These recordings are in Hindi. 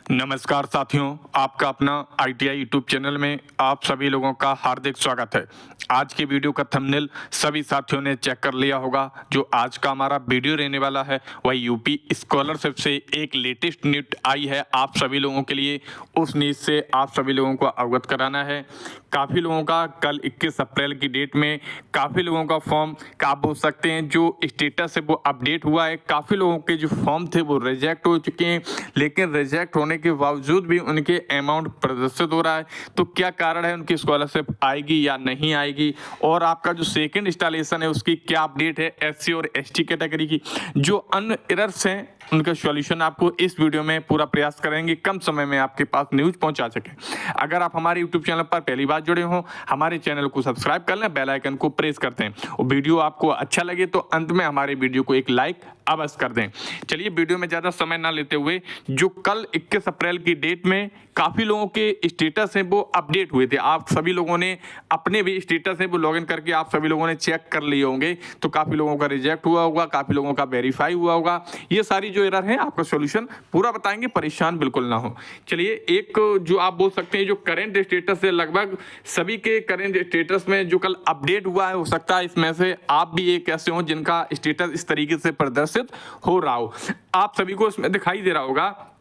नमस्कार साथियों, आपका अपना आईटीआई यूट्यूब चैनल में आप सभी लोगों का हार्दिक स्वागत है। आज के वीडियो का थंबनेल सभी साथियों ने चेक कर लिया होगा। जो आज का हमारा वीडियो रहने वाला है वह यूपी स्कॉलरशिप से एक लेटेस्ट न्यूज आई है आप सभी लोगों के लिए। उस न्यूज से आप सभी लोगों को अवगत कराना है। काफ़ी लोगों का कल 21 अप्रैल की डेट में काफ़ी लोगों का फॉर्म का आप बोल सकते हैं जो स्टेटस है वो अपडेट हुआ है। काफ़ी लोगों के जो फॉर्म थे वो रिजेक्ट हो चुके हैं, लेकिन रिजेक्ट होने के बावजूद भी उनके अमाउंट प्रदर्शित हो रहा है। तो क्या कारण है, उनकी स्कॉलरशिप आएगी या नहीं आएगी, और आपका जो सेकंड इंस्टॉलेशन है उसकी क्या अपडेट है एससी और एसटी कैटेगरी की। जो अन्य एरर्स हैं उनका सॉल्यूशन आपको इस वीडियो में पूरा प्रयास करेंगे कम समय में आपके पास न्यूज पहुंचा सके। अगर आप हमारे यूट्यूब चैनल पर पहली बार जुड़े हो, हमारे चैनल को सब्सक्राइब कर लें, बेल आइकन को प्रेस करते हैं और वीडियो आपको अच्छा लगे तो अंत में हमारे वीडियो को एक लाइक अवश्य कर दें। चलिए वीडियो में ज़्यादा समय ना लेते हुए, जो कल 21 अप्रैल की डेट में काफ़ी लोगों के स्टेटस हैं वो अपडेट हुए थे। आप सभी लोगों ने अपने भी स्टेटस है वो लॉगिन करके आप सभी लोगों ने चेक कर लिए होंगे। तो काफ़ी लोगों का रिजेक्ट हुआ होगा, काफ़ी लोगों का वेरीफाई हुआ होगा। ये सारी जो एरर है आपका सॉल्यूशन पूरा बताएंगे, परेशान बिल्कुल ना हो। चलिए, एक जो आप बोल सकते हैं जो करंट स्टेटस है, लगभग सभी के करंट स्टेटस में जो कल अपडेट हुआ है, हो सकता है इसमें से आप भी एक ऐसे हो जिनका स्टेटस इस तरीके से प्रदर्शित हो रहा हो। आप सभी को इसमें दिखाई दे रहा होगा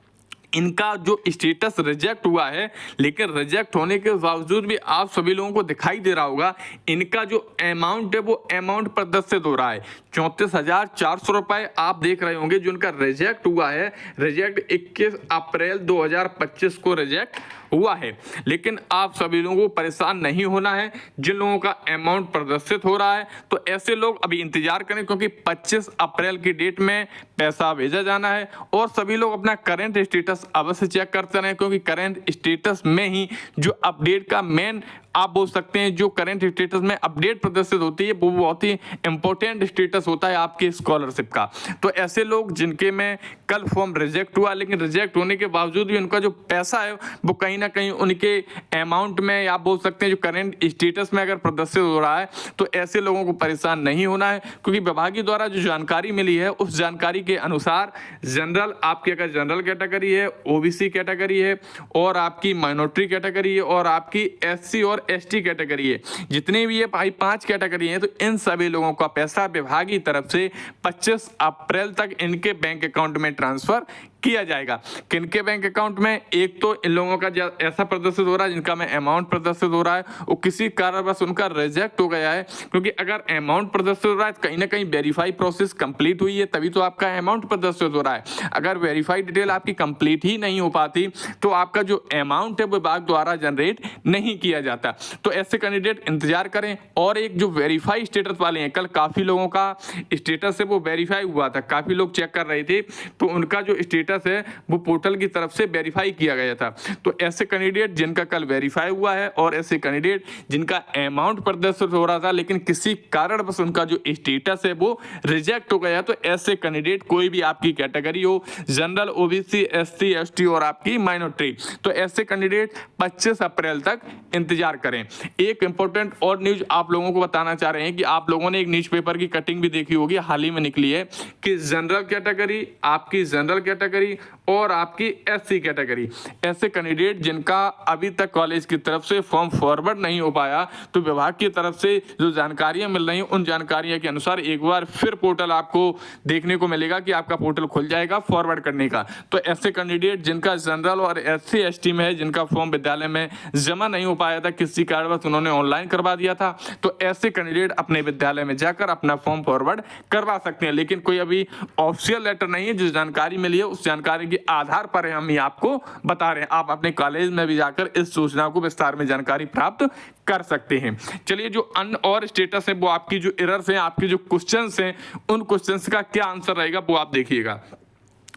इनका जो स्टेटस रिजेक्ट हुआ है, लेकिन रिजेक्ट होने के बावजूद भी आप सभी लोगों को दिखाई दे रहा होगा इनका जो अमाउंट है वो अमाउंट प्रदर्शित हो रहा है 34,400 रुपए। आप देख रहे होंगे जो उनका रिजेक्ट हुआ है, रिजेक्ट 21 अप्रैल 2025 को रिजेक्ट हुआ है। लेकिन आप सभी लोगों को परेशान नहीं होना है। जिन लोगों का अमाउंट प्रदर्शित हो रहा है तो ऐसे लोग अभी इंतजार करें, क्योंकि 25 अप्रैल की डेट में पैसा भेजा जाना है। और सभी लोग अपना करंट स्टेटस अवश्य चेक करते रहें, क्योंकि करंट स्टेटस में ही जो अपडेट का मेन आप बोल सकते हैं जो करंट स्टेटस में अपडेट प्रदर्शित होती है वो बहुत ही इंपॉर्टेंट स्टेटस होता है आपके स्कॉलरशिप का। तो ऐसे लोग जिनके में कल फॉर्म रिजेक्ट हुआ, लेकिन रिजेक्ट होने के बावजूद भी उनका जो पैसा है वो कहीं ना कहीं उनके अमाउंट में आप बोल सकते हैं जो करंट स्टेटस में अगर प्रदर्शित हो रहा है, तो ऐसे लोगों को परेशान नहीं होना है। क्योंकि विभाग द्वारा जो जानकारी मिली है उस जानकारी के अनुसार जनरल, आपकी अगर जनरल कैटेगरी है, ओबीसी कैटेगरी है, और आपकी माइनॉरिटी कैटेगरी है, और आपकी एससी और एसटी कैटेगरी है, जितने भी ये भाई 5 कैटेगरी हैं, तो इन सभी लोगों का पैसा विभाग की तरफ से 25 अप्रैल तक इनके बैंक अकाउंट में ट्रांसफर किया जाएगा। किनके बैंक अकाउंट में? एक तो इन लोगों का ऐसा प्रदर्शित हो रहा है जिनका में अमाउंट प्रदर्शित हो रहा है वो किसी कारणवश उनका रिजेक्ट हो गया है। क्योंकि अगर अमाउंट प्रदर्शित हो रहा है तो कहीं ना कहीं वेरीफाई प्रोसेस कंप्लीट हुई है, तभी तो आपका अमाउंट प्रदर्शित हो रहा है। अगर वेरीफाई डिटेल आपकी कंप्लीट ही नहीं हो पाती तो आपका जो अमाउंट है वो विभाग द्वारा जनरेट नहीं किया जाता। तो ऐसे कैंडिडेट इंतजार करें। और एक जो वेरीफाई स्टेटस वाले हैं, कल काफी लोगों का स्टेटस है वो वेरीफाई हुआ था, काफी लोग चेक कर रहे थे, तो उनका जो स्टेटस है वो पोर्टल की तरफ से वेरीफाई किया गया था। तो ऐसे कैंडिडेट जिनका कल वेरीफाई हुआ है और ऐसे कैंडिडेट जिनका अमाउंट प्रदर्शित हो रहा था लेकिन किसी कारण बस उनका जो स्टेटस है वो रिजेक्ट हो गया, तो ऐसे कैंडिडेट कोई भी आपकी कैटेगरी हो, जनरल, ओबीसी, एससी, एसटी और आपकी माइनॉरिटी, तो ऐसे कैंडिडेट 25 अप्रैल तक इंतजार करें। एक इंपॉर्टेंट और न्यूज आप लोगों को बताना चाह रहे हैं कि आप लोगों ने एक न्यूज़पेपर की कटिंग भी देखी होगी, हाल ही में निकली है कि जनरल कैटेगरी, आपकी जनरल कैटेगरी और आपकी एससी कैटेगरी, ऐसे कैंडिडेट जिनका अभी तक कॉलेज की तरफ से फॉर्म फॉरवर्ड नहीं हो पाया, तो विभाग की तरफ से जो जानकारियां मिल रही हैं उन जानकारियों के अनुसार एक बार फिर पोर्टल आपको देखने को मिलेगा कि आपका पोर्टल खुल जाएगा फॉरवर्ड करने का। तो ऐसे कैंडिडेट जिनका जनरल और एससी एसटी में है, जिनका फॉर्म विद्यालय में जमा नहीं हो पाया था, किसी कारणवश उन्होंने ऑनलाइन करवा दिया था, तो ऐसे कैंडिडेट अपने विद्यालय में जाकर अपना फॉर्म फॉरवर्ड करवा सकते हैं। लेकिन कोई अभी ऑफिशियल लेटर नहीं है, जो जानकारी मिली है उस जानकारी के आधार पर हम ये आपको बता रहे हैं। आप अपने कॉलेज में भी जाकर इस सूचना को विस्तार में जानकारी प्राप्त कर सकते हैं। चलिए, जो अन्य और स्टेटस है वो आपकी जो एरर्स हैं, आपके जो क्वेश्चंस हैं, उन क्वेश्चंस का क्या आंसर रहेगा वो आप देखिएगा।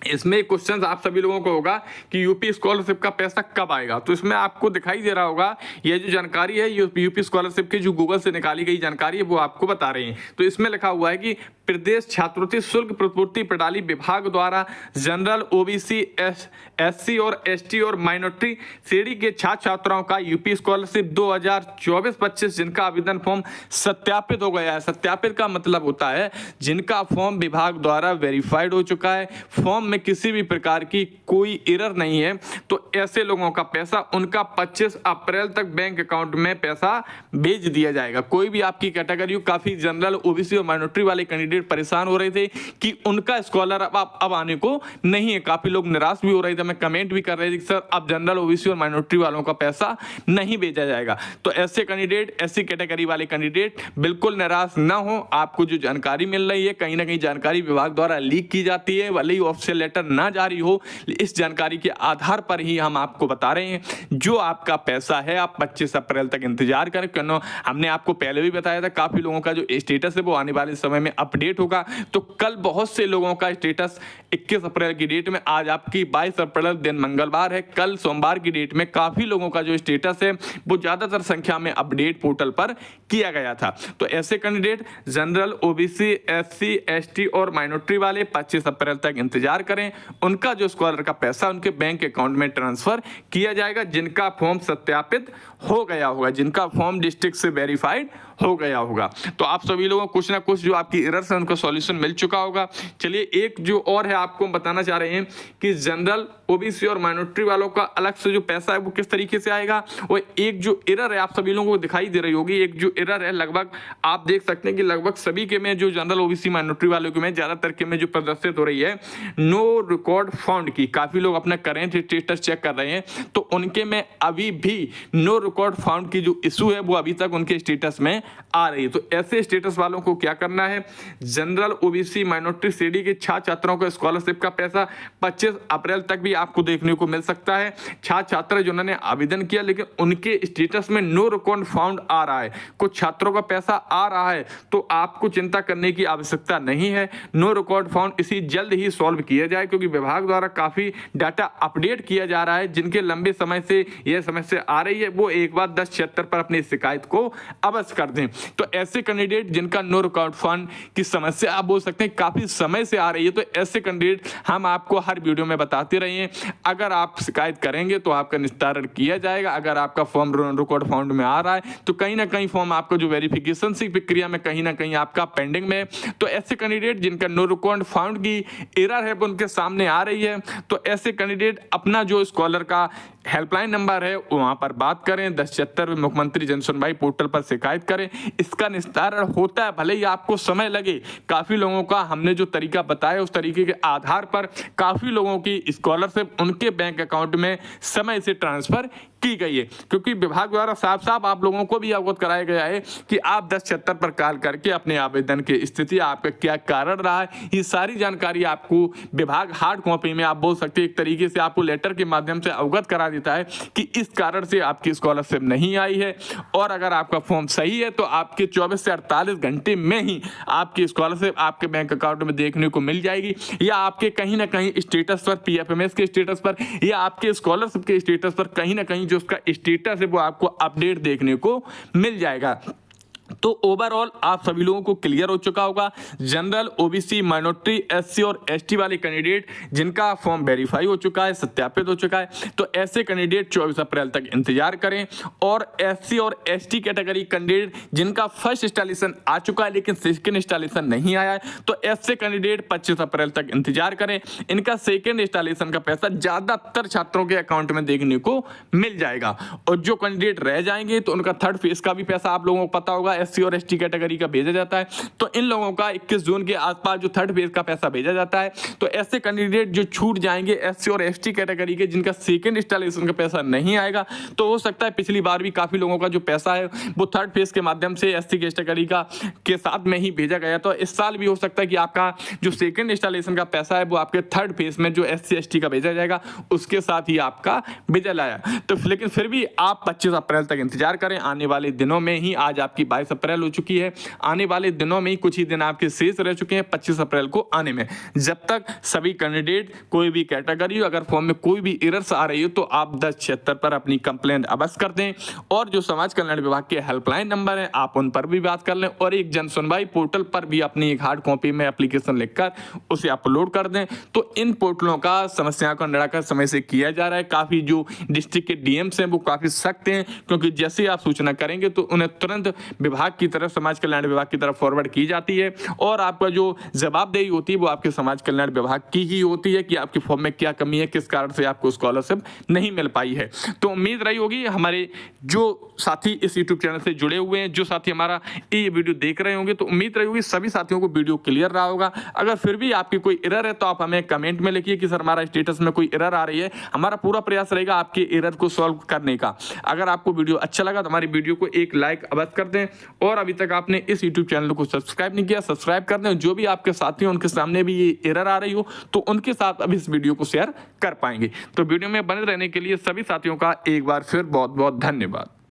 इसमें क्वेश्चन आप सभी लोगों को होगा कि यूपी स्कॉलरशिप का पैसा कब आएगा। तो इसमें आपको दिखाई दे रहा होगा ये जो जानकारी है यूपी स्कॉलरशिप की जो गूगल से निकाली गई जानकारी है वो आपको बता रहे हैं। तो इसमें लिखा हुआ है कि प्रदेश छात्रवृत्ति शुल्क प्रतिपूर्ति प्रणाली विभाग द्वारा जनरल, ओबीसी, एससी और एसटी और माइनॉरिटी श्रेणी के छात्र छात्राओं का यूपी स्कॉलरशिप 2024-25 जिनका आवेदन फॉर्म सत्यापित हो गया है। सत्यापित का मतलब होता है जिनका फॉर्म विभाग द्वारा वेरीफाइड हो चुका है, फॉर्म में किसी भी प्रकार की कोई एरर नहीं है तो ऐसे लोगों का पैसा उनका 25 अप्रैल तक बैंक अकाउंट में पैसा भेज दिया जाएगा। कोई भी आपकी कैटेगरी हो, काफी जनरल, ओबीसी और माइनॉरिटी वाले कैंडिडेट परेशान हो रहे थे कि उनका स्कॉलर अब आने को नहीं है। काफी लोग निराश भी हो रहे थे, हमें कमेंट भी कर रहे थे कि सर अब जनरल, ओबीसी और माइनॉरिटी वालों का पैसा नहीं भेजा जाएगा। तो ऐसे कैंडिडेट, ऐसी कैटेगरी वाले कैंडिडेट बिल्कुल निराश ना हो। आपको जो जानकारी मिल रही है, कहीं ना कहीं जानकारी विभाग द्वारा लीक की जाती है, भले ही ऑफिशियल लेटर ना जारी हो, इस जानकारी के आधार पर ही हम आपको बता रहे हैं। जो आपका पैसा है आप 25 अप्रैल तक इंतजार करें, क्यों हमने आपको पहले भी बताया था काफी लोगों का जो स्टेटस है वो आने वाले समय में अपडेट होगा। तो कल बहुत से लोगों का स्टेटस 21 अप्रैल की डेट में, आज आपकी 22 अप्रैल दिन मंगलवार है, कल सोमवार की डेट में काफी लोगों का जो स्टेटस है वो ज्यादातर संख्या में अपडेट पोर्टल पर किया गया था। तो ऐसे candidate general, OBC, SC, ST और माइनॉरिटी वाले 25 अप्रैल तक इंतजार करें। उनका जो स्कॉलर का पैसा उनके बैंक अकाउंट में ट्रांसफर किया जाएगा, जिनका फॉर्म सत्यापित हो गया होगा, जिनका फॉर्म डिस्ट्रिक्ट से वेरीफाइड हो गया होगा। तो आप सभी लोगों को कुछ ना कुछ जो आपकी एरर्स है उनका सॉल्यूशन मिल चुका होगा। चलिए एक जो और है आपको बताना चाह रहे हैं कि जनरल, ओबीसी और माइनॉरिटी वालों का अलग से जो पैसा है वो किस तरीके से आएगा। और एक जो एरर है आप सभी लोगों को दिखाई दे रही होगी, एक जो एरर है लगभग आप देख सकते हैं कि लगभग सभी के में, जो जनरल, ओबीसी, माइनॉरिटी वालों के में, ज्यादातर के में जो प्रदर्शित हो रही है नो रिकॉर्ड फाउंड की। काफी लोग अपना करेंट स्टेटस चेक कर रहे हैं तो उनके में अभी भी नो रिकॉर्ड फाउंड की जो इशू है वो अभी तक उनके स्टेटस में आ रही है। तो ऐसे स्टेटस वालों को क्या करना है, जनरल, ओबीसी, माइनॉरिटी श्रेणी के छात्र छात्राओं को स्कॉलरशिप का पैसा 25 अप्रैल तक भी आपको देखने को मिल सकता है। छात्र छात्रा जिन्होंने आवेदन किया लेकिन उनके स्टेटस में नो रिकॉर्ड फाउंड आ रहा है, कुछ छात्रों का पैसा आ रहा है, तो आपको चिंता करने की आवश्यकता नहीं है। नो रिकॉर्ड फाउंड इसी जल्द ही सॉल्व किया जाए, क्योंकि विभाग द्वारा काफी डाटा अपडेट किया जा रहा है। जिनके लंबे समय से यह समस्या आ रही है वो एक बार 1076 पर अपनी शिकायत को अवश्य कर दें। तो ऐसे कैंडिडेट जिनका नो रिकॉर्ड फंड की समस्या आप बोल सकते हैं काफी समय से आ रही है, तो ऐसे कैंडिडेट हम आपको हर वीडियो में बताते रहे हैं। अगर आप शिकायत करेंगे तो आपका निस्तारण किया जाएगा। अगर आपका फॉर्म रिकॉर्ड फाउंड में आ रहा है तो कहीं ना कहीं फॉर्म आपको जो वेरिफिकेशन की प्रक्रिया में कहीं ना कहीं आपका पेंडिंग में, तो ऐसे कैंडिडेट जिनका नो रिकॉर्ड फाउंड की एरर है वो उनके सामने आ रही है, तो ऐसे कैंडिडेट अपना जो स्कॉलर का हेल्पलाइन नंबर है वहां पर बात करें, 1076 मुख्यमंत्री जन सुनवाई पोर्टल पर शिकायत करें। इसका निस्तारण होता है, भले ही आपको समय लगे। काफी लोगों का हमने जो तरीका बताया उस तरीके के आधार पर काफी लोगों की स्कॉलरशिप उनके बैंक अकाउंट में समय से ट्रांसफर की गई है, क्योंकि विभाग द्वारा साफ साफ आप लोगों को भी अवगत कराया गया है कि आप 1076 पर कॉल करके अपने आवेदन की स्थिति, आपका क्या कारण रहा है, ये सारी जानकारी आपको विभाग हार्ड कॉपी में आप बोल सकते हैं एक तरीके से आपको लेटर के माध्यम से अवगत करा देता है कि इस कारण से आपकी स्कॉलरशिप नहीं आई है। और अगर आपका फॉर्म सही है तो आपके 24 से 48 घंटे में ही आपकी स्कॉलरशिप आपके बैंक अकाउंट में देखने को मिल जाएगी, या आपके कहीं ना कहीं स्टेटस पर, पीएफएमएस के स्टेटस पर या आपके स्कॉलरशिप के स्टेटस पर कहीं ना कहीं जो उसका स्टेटस है वो आपको अपडेट देखने को मिल जाएगा। तो ओवरऑल आप सभी लोगों को क्लियर हो चुका होगा, जनरल, ओबीसी, माइनॉरिटी, एससी और एसटी वाले कैंडिडेट जिनका फॉर्म वेरीफाई हो चुका है, सत्यापित हो चुका है, तो ऐसे कैंडिडेट 24 अप्रैल तक इंतजार करें। और एससी और एसटी कैटेगरी कैंडिडेट जिनका फर्स्ट इंस्टॉलेशन आ चुका है लेकिन सेकंड इंस्टॉलेशन नहीं आया है, तो ऐसे कैंडिडेट 25 अप्रैल तक इंतजार करें। इनका सेकंड इंस्टॉलेशन का पैसा ज्यादातर छात्रों के अकाउंट में देखने को मिल जाएगा। और जो कैंडिडेट रह जाएंगे तो उनका थर्ड फेज का भी पैसा आप लोगों को पता होगा एससी और एसटी कैटेगरी का भेजा जाता है, तो इन लोगों का 21 जून के आसपास जो थर्ड फेज का पैसा भेजा जाता है। तो ऐसे कैंडिडेट जो छूट जाएंगे एससी और एसटी कैटेगरी के जिनका सेकंड इंस्टॉलेशन का पैसा नहीं आएगा, तो हो सकता है पिछली बार भी काफी लोगों का जो पैसा है वो थर्ड फेज के माध्यम से एससी कैटेगरी का के साथ में ही भेजा गया, तो इस साल भी हो सकता है कि आपका जो सेकंड इंस्टॉलेशन का पैसा है वो आपके थर्ड फेज में जो एससी एसटी का भेजा जाएगा उसके साथ ही आपका भेजा लाया। तो लेकिन फिर भी आप 25 अप्रैल तक इंतजार करें, आने वाले दिनों में ही, आज आपकी 22 अप्रैल हो चुकी है, आने वाले दिनों में ही कुछ ही दिन आपके शेष रह चुके हैं 25 अप्रैल को आने में। जब तक सभी कैंडिडेट कोई भी कैटेगरी हो अगर फॉर्म में कोई भी एरर्स आ रही हो तो आप 1076 पर अपनी कंप्लेंट अवश्य कर दें, और जो समाज कल्याण विभाग के हेल्पलाइन नंबर है आप उन पर भी बात कर लें, और एक जन सुनवाई पोर्टल पर भी अपनी एक हार्ड कॉपी में एप्लीकेशन लिखकर उसे अपलोड कर दें। तो इन पोर्टलों का समस्या का निराकरण समय से किया जा रहा है। काफी जो डिस्ट्रिक्ट के डीएम्स हैं वो काफी सख्त हैं, क्योंकि जैसे आप सूचना करेंगे तो उन्हें तुरंत विभाग विभाग की तरफ, समाज कल्याण विभाग की तरफ फॉरवर्ड की जाती है और आपका जो जवाबदेही होती है वो आपके समाज कल्याण विभाग की ही होती है कि आपके फॉर्म में क्या कमी है, किस कारण से आपको स्कॉलरशिप नहीं मिल पाई है। तो उम्मीद रही होगी हमारे जो साथी इस यूट्यूब चैनल से जुड़े हुए हैं, जो साथी हमारा ये वीडियो देख रहे होंगे, तो उम्मीद रही होगी सभी साथियों को वीडियो क्लियर रहा होगा। अगर फिर भी आपकी कोई एरर है तो आप हमें कमेंट में लिखिए कि सर हमारा स्टेटस में कोई एरर आ रही है। हमारा पूरा प्रयास रहेगा आपके एरर को सॉल्व करने का। अगर आपको वीडियो अच्छा लगा तो हमारी वीडियो को एक लाइक अवश्य कर दें और अभी तक आपने इस यूट्यूब चैनल को सब्सक्राइब नहीं किया, सब्सक्राइब कर दें। जो भी आपके साथी हैं उनके सामने भी ये एरर आ रही हो तो उनके साथ अब इस वीडियो को शेयर कर पाएंगे। तो वीडियो में बने रहने के लिए सभी साथियों का एक बार फिर बहुत बहुत धन्यवाद।